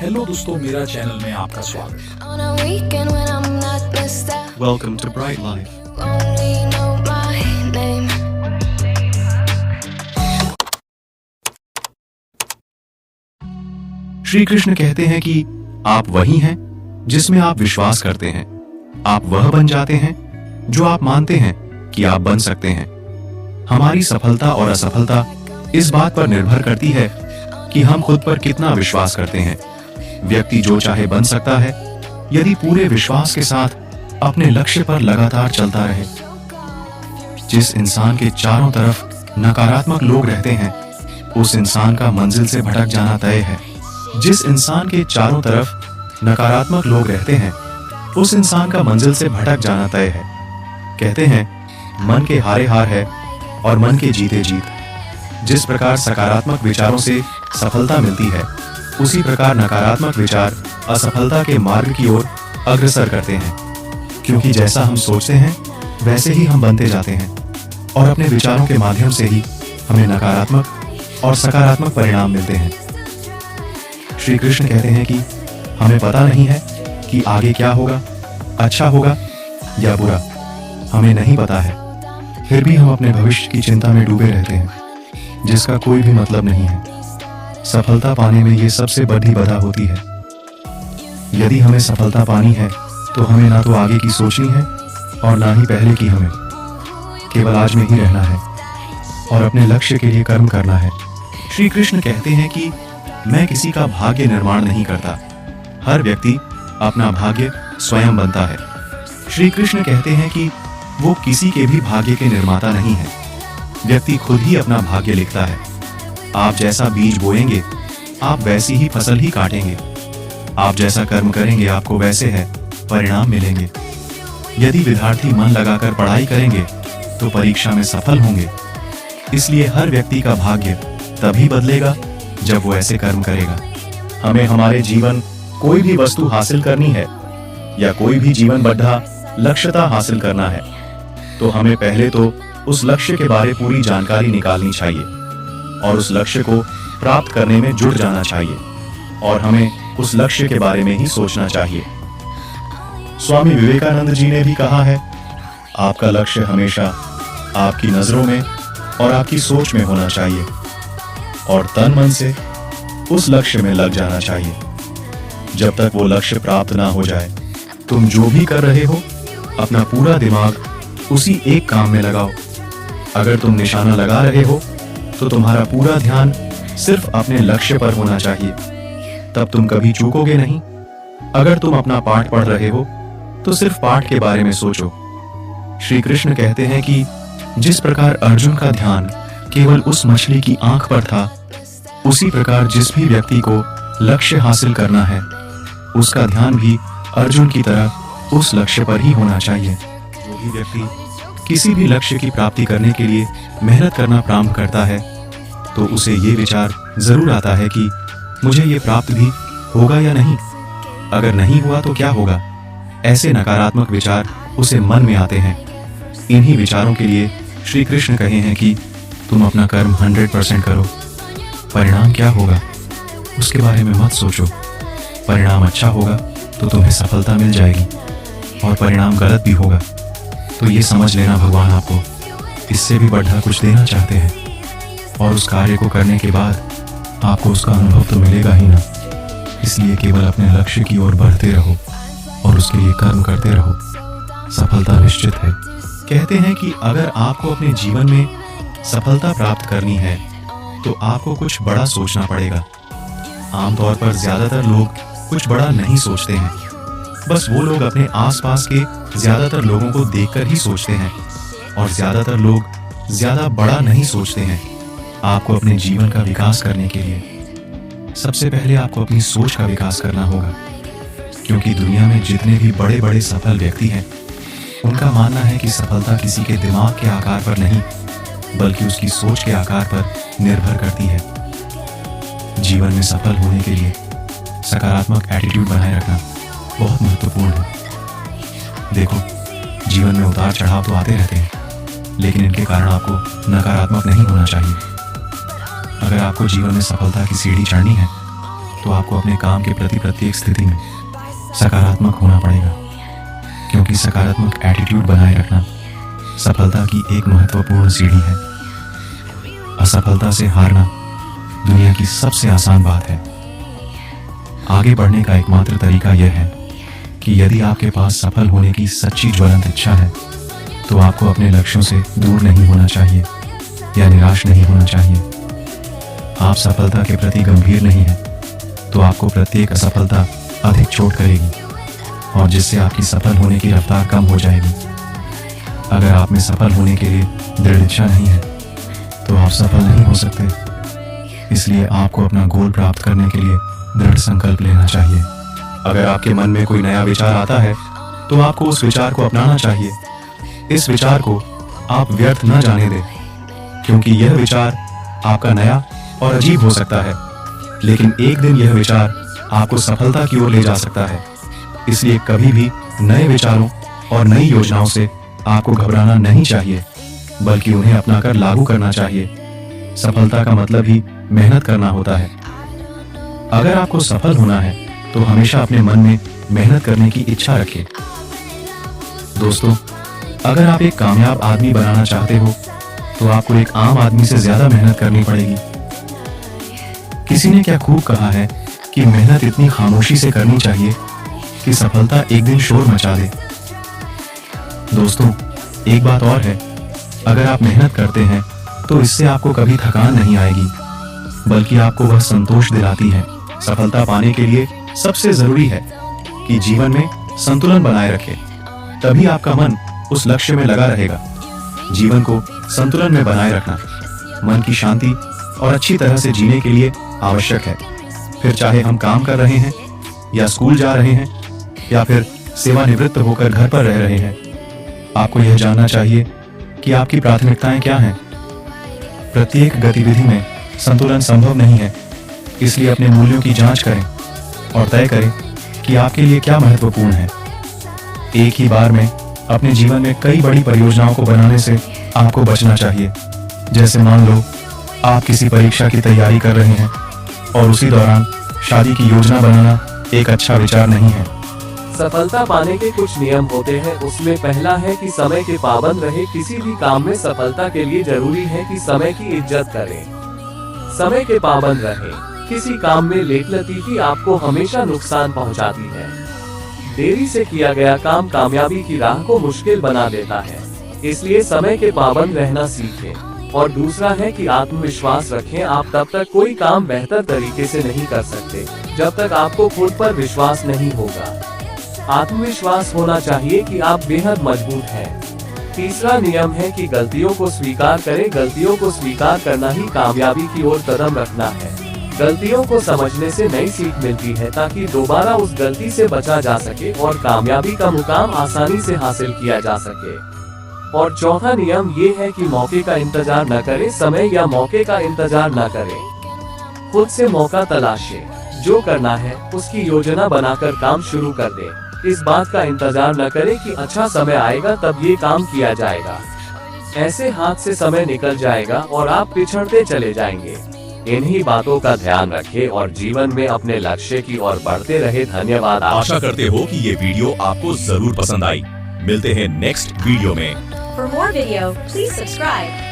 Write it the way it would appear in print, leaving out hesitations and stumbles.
Hello दोस्तों, मेरा channel में आपका स्वागत। On a weekend when I'm not missed out, Welcome to Bright Life. only know my name. Shri Krishna कहते हैं कि आप वही हैं जिसमें आप विश्वास करते हैं। आप वह बन जाते हैं जो आप मानते हैं कि आप बन सकते हैं। हमारी सफलता और असफलता इस बात पर निर्भर करती है कि हम खुद पर कितना विश्वास करते हैं। व्यक्ति जो चाहे बन सकता है यदि पूरे विश्वास के साथ अपने लक्ष्य पर लगातार चलता रहे। जिस इंसान के चारों तरफ नकारात्मक लोग रहते हैं उस इंसान का मंजिल से भटक जाना तय है। जिस इंसान के चारों तरफ नकारात्मक लोग रहते हैं उस इंसान का मंजिल से भटक जाना तय है। कहते हैं मन के हारे हार है और मन के जीते जीत। जिस प्रकार सकारात्मक विचारों से सफलता मिलती है उसी प्रकार नकारात्मक विचार असफलता के मार्ग की ओर अग्रसर करते हैं। क्योंकि जैसा हम सोचते हैं वैसे ही हम बनते जाते हैं और अपने विचारों के माध्यम से ही हमें नकारात्मक और सकारात्मक परिणाम मिलते हैं। श्री कृष्ण कहते हैं कि हमें पता नहीं है कि आगे क्या होगा, अच्छा होगा या बुरा, हमें नहीं पता है। फिर भी हम अपने भविष्य की चिंता में डूबे रहते हैं जिसका कोई भी मतलब नहीं है। सफलता पाने में ये सबसे बड़ी बाधा होती है। यदि हमें सफलता पानी है तो हमें ना तो आगे की सोचनी है और ना ही पहले की। हमें केवल आज में ही रहना है और अपने लक्ष्य के लिए कर्म करना है। श्री कृष्ण कहते हैं कि मैं किसी का भाग्य निर्माण नहीं करता, हर व्यक्ति अपना भाग्य स्वयं बनता है। श्री कृष्ण कहते हैं कि वो किसी के भी भाग्य के निर्माता नहीं है, व्यक्ति खुद ही अपना भाग्य लिखता है। आप जैसा बीज बोएंगे आप वैसी ही फसल ही काटेंगे। आप जैसा कर्म करेंगे आपको वैसे है परिणाम मिलेंगे। यदि विद्यार्थी मन लगाकर पढ़ाई करेंगे तो परीक्षा में सफल होंगे। इसलिए हर व्यक्ति का भाग्य तभी बदलेगा जब वो ऐसे कर्म करेगा। हमें हमारे जीवन कोई भी वस्तु हासिल करनी है या कोई भी जीवन बढ़ा लक्ष्यता हासिल करना है तो हमें पहले तो उस लक्ष्य के बारे पूरी जानकारी निकालनी चाहिए और उस लक्ष्य को प्राप्त करने में जुट जाना चाहिए और हमें उस लक्ष्य के बारे में ही सोचना चाहिए। स्वामी विवेकानंद जी ने भी कहा है, आपका लक्ष्य हमेशा आपकी नजरों में और आपकी सोच में होना चाहिए और तन मन से उस लक्ष्य में लग जाना चाहिए। जब तक वो लक्ष्य प्राप्त ना हो जाए तुम जो भी कर रहे हो अपना पूरा दिमाग उसी एक काम में लगाओ। अगर तुम निशाना लगा रहे हो तो तुम्हारा पूरा ध्यान सिर्फ अपने लक्ष्य पर होना चाहिए, तब तुम कभी चूकोगे नहीं। अगर तुम अपना पाठ पढ़ रहे हो तो सिर्फ पाठ के बारे में सोचो। श्री कृष्ण कहते हैं कि जिस प्रकार अर्जुन का ध्यान केवल उस मछली की आंख पर था उसी प्रकार जिस भी व्यक्ति को लक्ष्य हासिल करना है उसका ध्यान भी अर्जुन की तरह उस लक्ष्य पर ही होना चाहिए। जो भी व्यक्ति किसी भी लक्ष्य की प्राप्ति करने के लिए मेहनत करना प्रारंभ करता है तो उसे ये विचार जरूर आता है कि मुझे ये प्राप्त भी होगा या नहीं, अगर नहीं हुआ तो क्या होगा। ऐसे नकारात्मक विचार उसे मन में आते हैं। इन्हीं विचारों के लिए श्री कृष्ण कहे हैं कि तुम अपना कर्म 100% करो, परिणाम क्या होगा उसके बारे में मत सोचो। परिणाम अच्छा होगा तो तुम्हें सफलता मिल जाएगी और परिणाम गलत भी होगा तो ये समझ लेना भगवान आपको इससे भी बढ़ा कुछ देना चाहते हैं और उस कार्य को करने के बाद आपको उसका अनुभव तो मिलेगा ही ना। इसलिए केवल अपने लक्ष्य की ओर बढ़ते रहो और उसके लिए कर्म करते रहो, सफलता निश्चित है। कहते हैं कि अगर आपको अपने जीवन में सफलता प्राप्त करनी है तो आपको कुछ बड़ा सोचना पड़ेगा। आमतौर पर ज्यादातर लोग कुछ बड़ा नहीं सोचते हैं, बस वो लोग अपने आसपास के ज्यादातर लोगों को देखकर ही सोचते हैं और ज्यादातर लोग ज्यादा बड़ा नहीं सोचते हैं। आपको अपने जीवन का विकास करने के लिए सबसे पहले आपको अपनी सोच का विकास करना होगा, क्योंकि दुनिया में जितने भी बड़े बड़े सफल व्यक्ति हैं उनका मानना है कि सफलता किसी के दिमाग के आकार पर नहीं बल्कि उसकी सोच के आकार पर निर्भर करती है। जीवन में सफल होने के लिए सकारात्मक एटीट्यूड बनाए रखना बहुत महत्वपूर्ण है। देखो, जीवन में उतार चढ़ाव तो आते रहते हैं लेकिन इनके कारण आपको नकारात्मक नहीं होना चाहिए। अगर आपको जीवन में सफलता की सीढ़ी चढ़नी है तो आपको अपने काम के प्रति प्रत्येक स्थिति में सकारात्मक होना पड़ेगा, क्योंकि सकारात्मक एटीट्यूड बनाए रखना सफलता की एक महत्वपूर्ण सीढ़ी है। असफलता से हारना दुनिया की सबसे आसान बात है। आगे बढ़ने का एकमात्र तरीका यह है कि यदि आपके पास सफल होने की सच्ची ज्वलंत इच्छा है तो आपको अपने लक्ष्यों से दूर नहीं होना चाहिए या निराश नहीं होना चाहिए। आप सफलता के प्रति गंभीर नहीं हैं तो आपको प्रत्येक असफलता अधिक चोट करेगी और जिससे आपकी सफल होने की रफ्तार कम हो जाएगी। अगर आप में सफल होने के लिए दृढ़ इच्छा नहीं है तो आप सफल नहीं हो सकते। इसलिए आपको अपना गोल प्राप्त करने के लिए दृढ़ संकल्प लेना चाहिए। अगर आपके मन में कोई नया विचार आता है तो आपको उस विचार को अपनाना चाहिए। इस विचार को आप व्यर्थ न जाने दें, क्योंकि यह विचार आपका नया और अजीब हो सकता है, लेकिन एक दिन यह विचार आपको सफलता की ओर ले जा सकता है। इसलिए कभी भी नए विचारों और नई योजनाओं से आपको घबराना नहीं चाहिए, बल्कि उन्हें अपनाकर लागू करना चाहिए। सफलता का मतलब ही मेहनत करना होता है। अगर आपको सफल होना है तो हमेशा अपने मन में मेहनत करने की इच्छा रखें। दोस्तों, अगर आप एक कामयाब आदमी बनाना चाहते हो तो आपको एक आम आदमी से ज्यादा मेहनत करनी पड़ेगी। किसी ने क्या खूब कहा है कि मेहनत इतनी खामोशी से करनी चाहिए कि सफलता एक दिन शोर मचा दे। दोस्तों, एक बात और है, अगर आप मेहनत करते हैं तो इससे आपको कभी थकान नहीं आएगी, बल्कि आपको वह संतोष दिलाती है। सफलता पाने के लिए सबसे जरूरी है कि जीवन में संतुलन बनाए रखें, तभी आपका मन उस लक्ष्य में लगा रहेगा। जीवन को संतुलन में बनाए रखना मन की शांति और अच्छी तरह से जीने के लिए आवश्यक है। फिर चाहे हम काम कर रहे हैं या स्कूल जा रहे हैं या फिर सेवानिवृत्त होकर घर पर रह रहे हैं, आपको यह जानना चाहिए कि आपकी प्राथमिकताएं क्या हैं। प्रत्येक गतिविधि में संतुलन संभव नहीं है, इसलिए अपने मूल्यों की जांच करें और तय करें कि आपके लिए क्या महत्वपूर्ण है। एक ही बार में अपने जीवन में कई बड़ी परियोजनाओं को बनाने से आपको बचना चाहिए। जैसे मान लो आप किसी परीक्षा की तैयारी कर रहे हैं और उसी दौरान शादी की योजना बनाना एक अच्छा विचार नहीं है। सफलता पाने के कुछ नियम होते हैं। उसमें पहला है कि समय के पाबंद रहे। किसी भी काम में सफलता के लिए जरूरी है कि समय की इज्जत करें, समय के पाबंद रहे। किसी काम में लेटलतीफी आपको हमेशा नुकसान पहुंचाती है। देरी से किया गया काम कामयाबी की राह को मुश्किल बना देता है, इसलिए समय के पाबंद रहना सीखें। और दूसरा है कि आत्मविश्वास रखें। आप तब तक कोई काम बेहतर तरीके से नहीं कर सकते जब तक आपको खुद पर विश्वास नहीं होगा। आत्मविश्वास होना चाहिए कि आप बेहद मजबूत हैं। तीसरा नियम है कि गलतियों को स्वीकार करें। गलतियों को स्वीकार करना ही कामयाबी की ओर कदम रखना है। गलतियों को समझने से नई सीख मिलती है ताकि दोबारा उस गलती से बचा जा सके और कामयाबी का मुकाम आसानी से हासिल किया जा सके। और चौथा नियम ये है कि मौके का इंतजार न करें। समय या मौके का इंतजार न करें, खुद से मौका तलाशें। जो करना है उसकी योजना बनाकर काम शुरू कर दें। इस बात का इंतजार न करें कि अच्छा समय आएगा तब ये काम किया जाएगा। ऐसे हाथ से समय निकल जाएगा और आप पिछड़ते चले जाएंगे। इन्हीं बातों का ध्यान रखें और जीवन में अपने लक्ष्य की ओर बढ़ते रहे। धन्यवाद। आशा करते हो कि ये वीडियो आपको जरूर पसंद आई। मिलते हैं नेक्स्ट वीडियो में। For more video, please subscribe